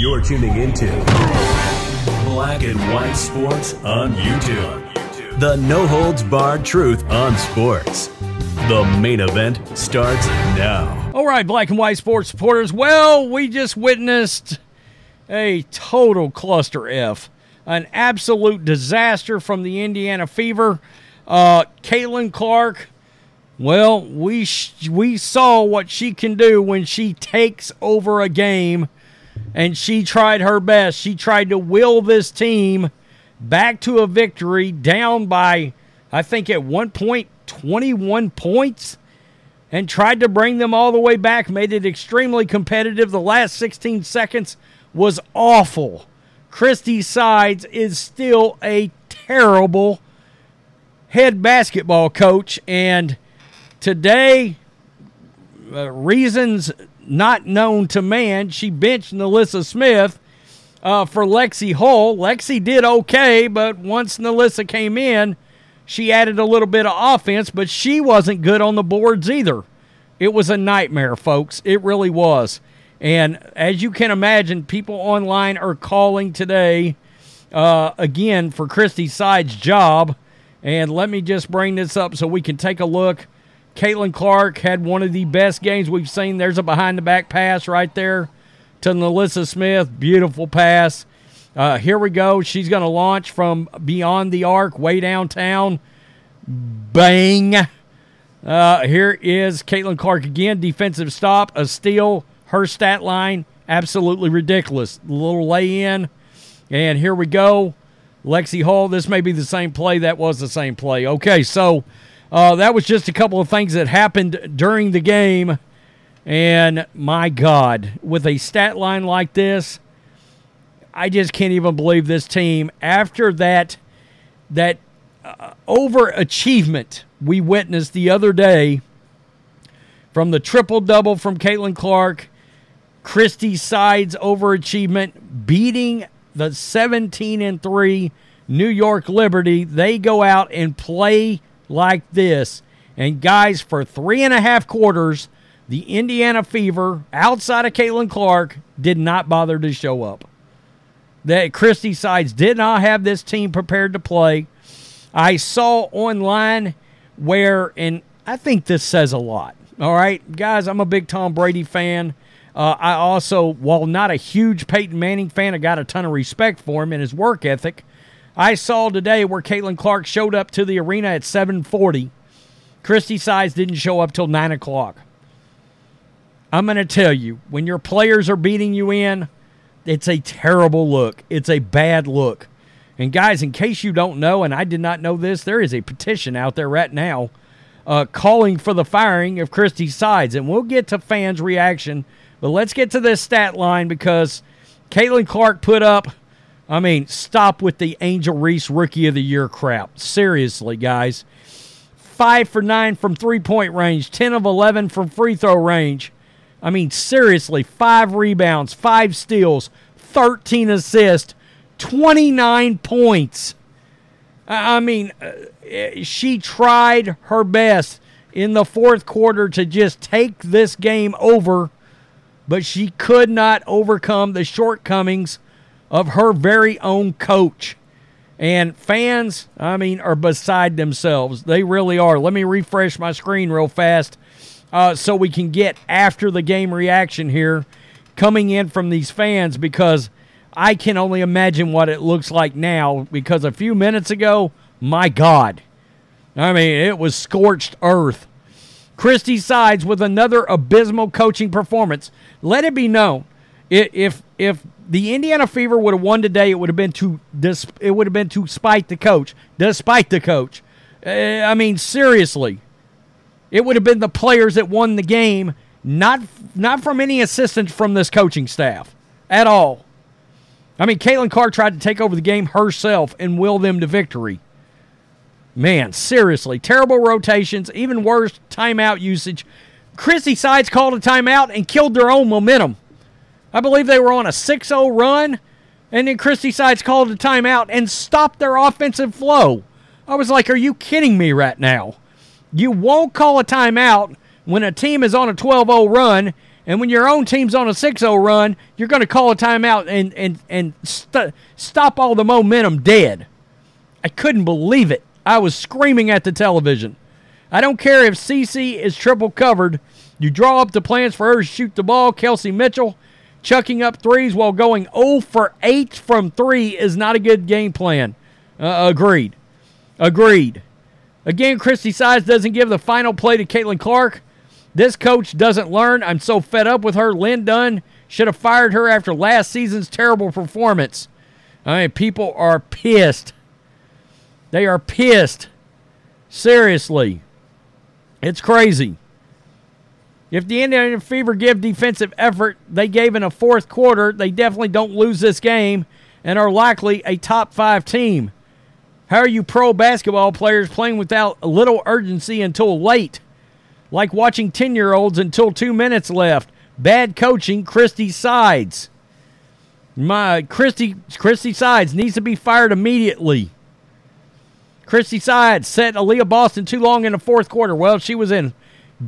You're tuning into Black and White Sports on YouTube. The no-holds-barred truth on sports. The main event starts now. All right, Black and White Sports supporters. Well, we just witnessed a total cluster F. An absolute disaster from the Indiana Fever. Caitlin Clark, well, we saw what she can do when she takes over a game, and she tried her best. She tried to will this team back to a victory, down by, I think at one point, 21 points, and tried to bring them all the way back, made it extremely competitive. The last 16 seconds was awful. Christie Sides is still a terrible head basketball coach, and today, reasons not known to man, she benched Nalissa Smith for Lexi Hull. Lexi did okay, but once Nalissa came in, she added a little bit of offense, but she wasn't good on the boards either. It was a nightmare, folks. It really was. And as you can imagine, people online are calling today, again, for Christie Sides' job. And let me just bring this up so we can take a look. Caitlin Clark had one of the best games we've seen. There's a behind-the-back pass right there to Nalissa Smith. Beautiful pass. Here we go. She's going to launch from beyond the arc, way downtown. Bang. Here is Caitlin Clark again. Defensive stop, a steal. Her stat line, absolutely ridiculous. A little lay-in. And here we go. Lexi Hull, this may be the same play. That was the same play. Okay, so that was just a couple of things that happened during the game. And, my God, with a stat line like this, I just can't even believe this team, after that overachievement we witnessed the other day from the triple-double from Caitlin Clark, Christie Sides overachievement, beating the 17-3 New York Liberty. They go out and play like this. And, guys, for 3.5 quarters, the Indiana Fever, outside of Caitlin Clark, did not bother to show up. That Christie Sides did not have this team prepared to play. I saw online where, and I think this says a lot. All right, guys, I'm a big Tom Brady fan. I also, while not a huge Peyton Manning fan, I got a ton of respect for him and his work ethic. I saw today where Caitlin Clark showed up to the arena at 7:40. Christie Sides didn't show up till 9 o'clock. I'm going to tell you, when your players are beating you in, it's a terrible look. It's a bad look. And, guys, in case you don't know, and I did not know this, there is a petition out there right now calling for the firing of Christie Sides. And we'll get to fans' reaction. But let's get to this stat line, because Caitlin Clark put up, I mean, stop with the Angel Reese Rookie of the Year crap. Seriously, guys. 5 for 9 from three-point range, 10 of 11 from free throw range. I mean, seriously, 5 rebounds, 5 steals, 13 assists, 29 points. I mean, she tried her best in the fourth quarter to just take this game over, but she could not overcome the shortcomings of her very own coach. And fans, I mean, are beside themselves. They really are. Let me refresh my screen real fast so we can get after the game reaction here coming in from these fans, because I can only imagine what it looks like now, because a few minutes ago, my God, I mean, it was scorched earth. Christie Sides with another abysmal coaching performance. Let it be known, if the Indiana Fever would have won today, it would have been to spite the coach. Despite the coach, I mean, seriously, it would have been the players that won the game, not from any assistance from this coaching staff at all. I mean, Caitlin Clark tried to take over the game herself and will them to victory. Man, seriously, terrible rotations, even worse, timeout usage. Christie Sides called a timeout and killed their own momentum. I believe they were on a 6-0 run, and then Christie Sides called a timeout and stopped their offensive flow. I was like, are you kidding me right now? You won't call a timeout when a team is on a 12-0 run And when your own team's on a 6-0 run, you're going to call a timeout and stop all the momentum dead. I couldn't believe it. I was screaming at the television. I don't care if CeCe is triple covered. You draw up the plans for her to shoot the ball. Kelsey Mitchell chucking up threes while going 0 for 8 from 3 is not a good game plan. Agreed. Again, Christie Sides doesn't give the final play to Caitlin Clark. This coach doesn't learn. I'm so fed up with her. Lynn Dunn should have fired her after last season's terrible performance. I mean, people are pissed. They are pissed. Seriously. It's crazy. If the Indiana Fever give defensive effort they gave in a fourth quarter, they definitely don't lose this game and are likely a top 5 team. How are you pro basketball players playing without a little urgency until late? Like watching 10-year-olds until 2 minutes left. Bad coaching, Christie Sides. Christie Sides needs to be fired immediately. Christie Sides set Aaliyah Boston too long in the fourth quarter. Well, she was in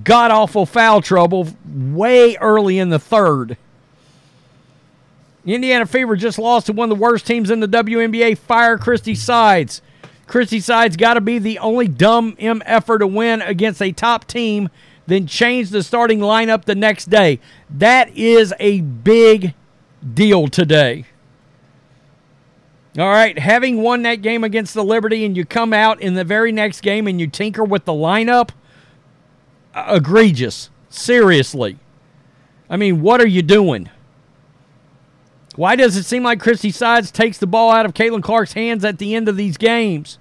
god-awful foul trouble way early in the third. Indiana Fever just lost to one of the worst teams in the WNBA. Fire Christie Sides. Christie Sides got to be the only dumb MFer to win against a top team, then change the starting lineup the next day. That is a big deal today. All right, having won that game against the Liberty and you come out in the very next game and you tinker with the lineup, egregious. Seriously. I mean, what are you doing? Why does it seem like Christie Sides takes the ball out of Caitlin Clark's hands at the end of these games?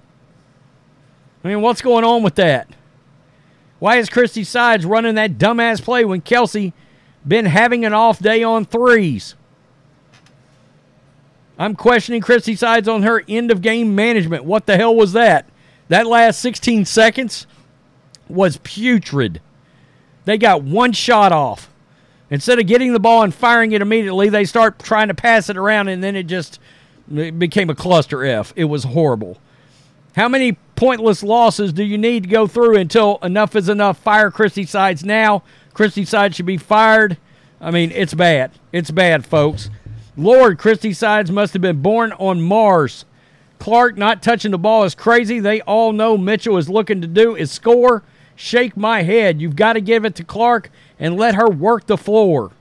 I mean, what's going on with that? Why is Christie Sides running that dumbass play when Kelsey been having an off day on threes? I'm questioning Christie Sides on her end-of-game management. What the hell was that? That last 16 seconds was putrid. They got one shot off. Instead of getting the ball and firing it immediately, they start trying to pass it around, and then it became a cluster F. It was horrible. How many pointless losses do you need to go through until enough is enough? Fire Christie Sides now. Christie Sides should be fired. I mean, it's bad. It's bad, folks. Lord, Christie Sides must have been born on Mars. Clark not touching the ball is crazy. They all know Mitchell is looking to do is score. Shake my head. You've got to give it to Clark and let her work the floor.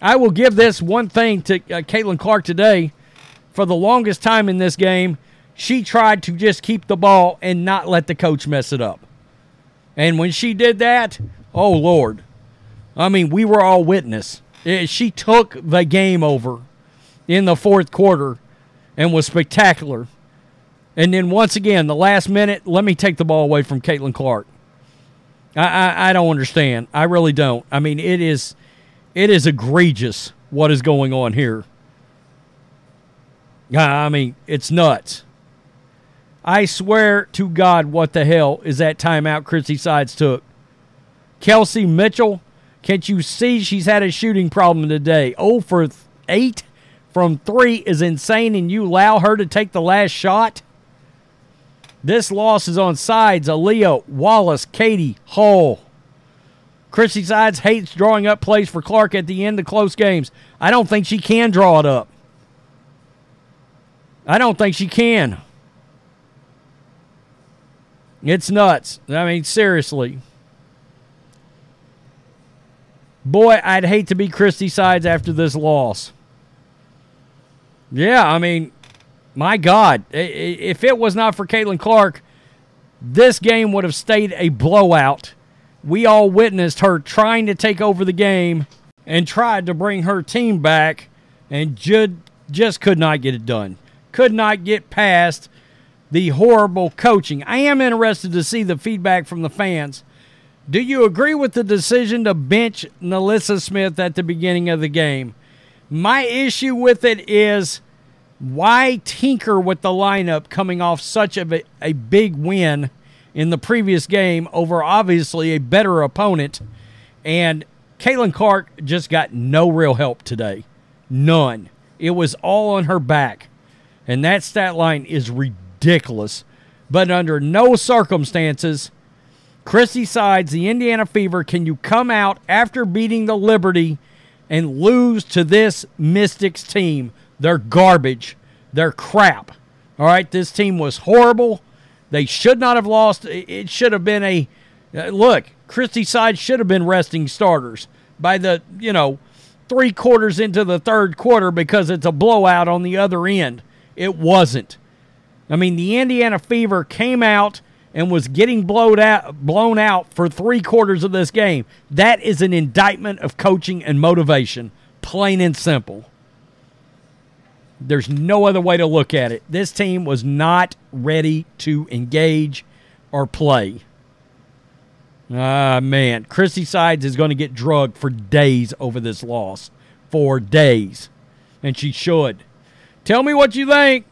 I will give this one thing to Caitlin Clark today. For the longest time in this game, she tried to just keep the ball and not let the coach mess it up. And when she did that, oh, Lord. I mean, we were all witness. She took the game over in the fourth quarter and was spectacular. And then once again, the last minute, let me take the ball away from Caitlin Clark. I don't understand. I really don't. I mean, it is egregious what is going on here. I mean, it's nuts. I swear to God, what the hell is that timeout Christie Sides took? Kelsey Mitchell, can't you see she's had a shooting problem today? 0 for 8 from 3 is insane, and you allow her to take the last shot? This loss is on Sides, Aaliyah, Wallace, Katie, Hall. Christie Sides hates drawing up plays for Clark at the end of close games. I don't think she can draw it up. I don't think she can. It's nuts. I mean, seriously. Boy, I'd hate to be Christie Sides after this loss. Yeah, I mean, my God. If it was not for Caitlin Clark, this game would have stayed a blowout. We all witnessed her trying to take over the game and tried to bring her team back and just could not get it done. Could not get past the horrible coaching. I am interested to see the feedback from the fans. Do you agree with the decision to bench Nalissa Smith at the beginning of the game? My issue with it is, why tinker with the lineup coming off such a big win in the previous game over obviously a better opponent? And Caitlin Clark just got no real help today. None. It was all on her back. And that stat line is ridiculous. But under no circumstances, Christie Sides, the Indiana Fever, can you come out after beating the Liberty and lose to this Mystics team? They're garbage. They're crap. All right, this team was horrible. They should not have lost. It should have been look, Christie Sides should have been resting starters by the, 3 quarters into the third quarter because it's a blowout on the other end. It wasn't. I mean, the Indiana Fever came out and was getting blown out for 3 quarters of this game. That is an indictment of coaching and motivation, plain and simple. There's no other way to look at it. This team was not ready to engage or play. Man, Christie Sides is going to get drugged for days over this loss. For days. And she should. Tell me what you think.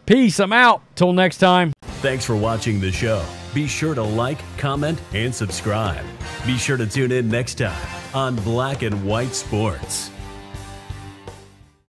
Peace. I'm out. Till next time. Thanks for watching the show. Be sure to like, comment, and subscribe. Be sure to tune in next time on Black and White Sports.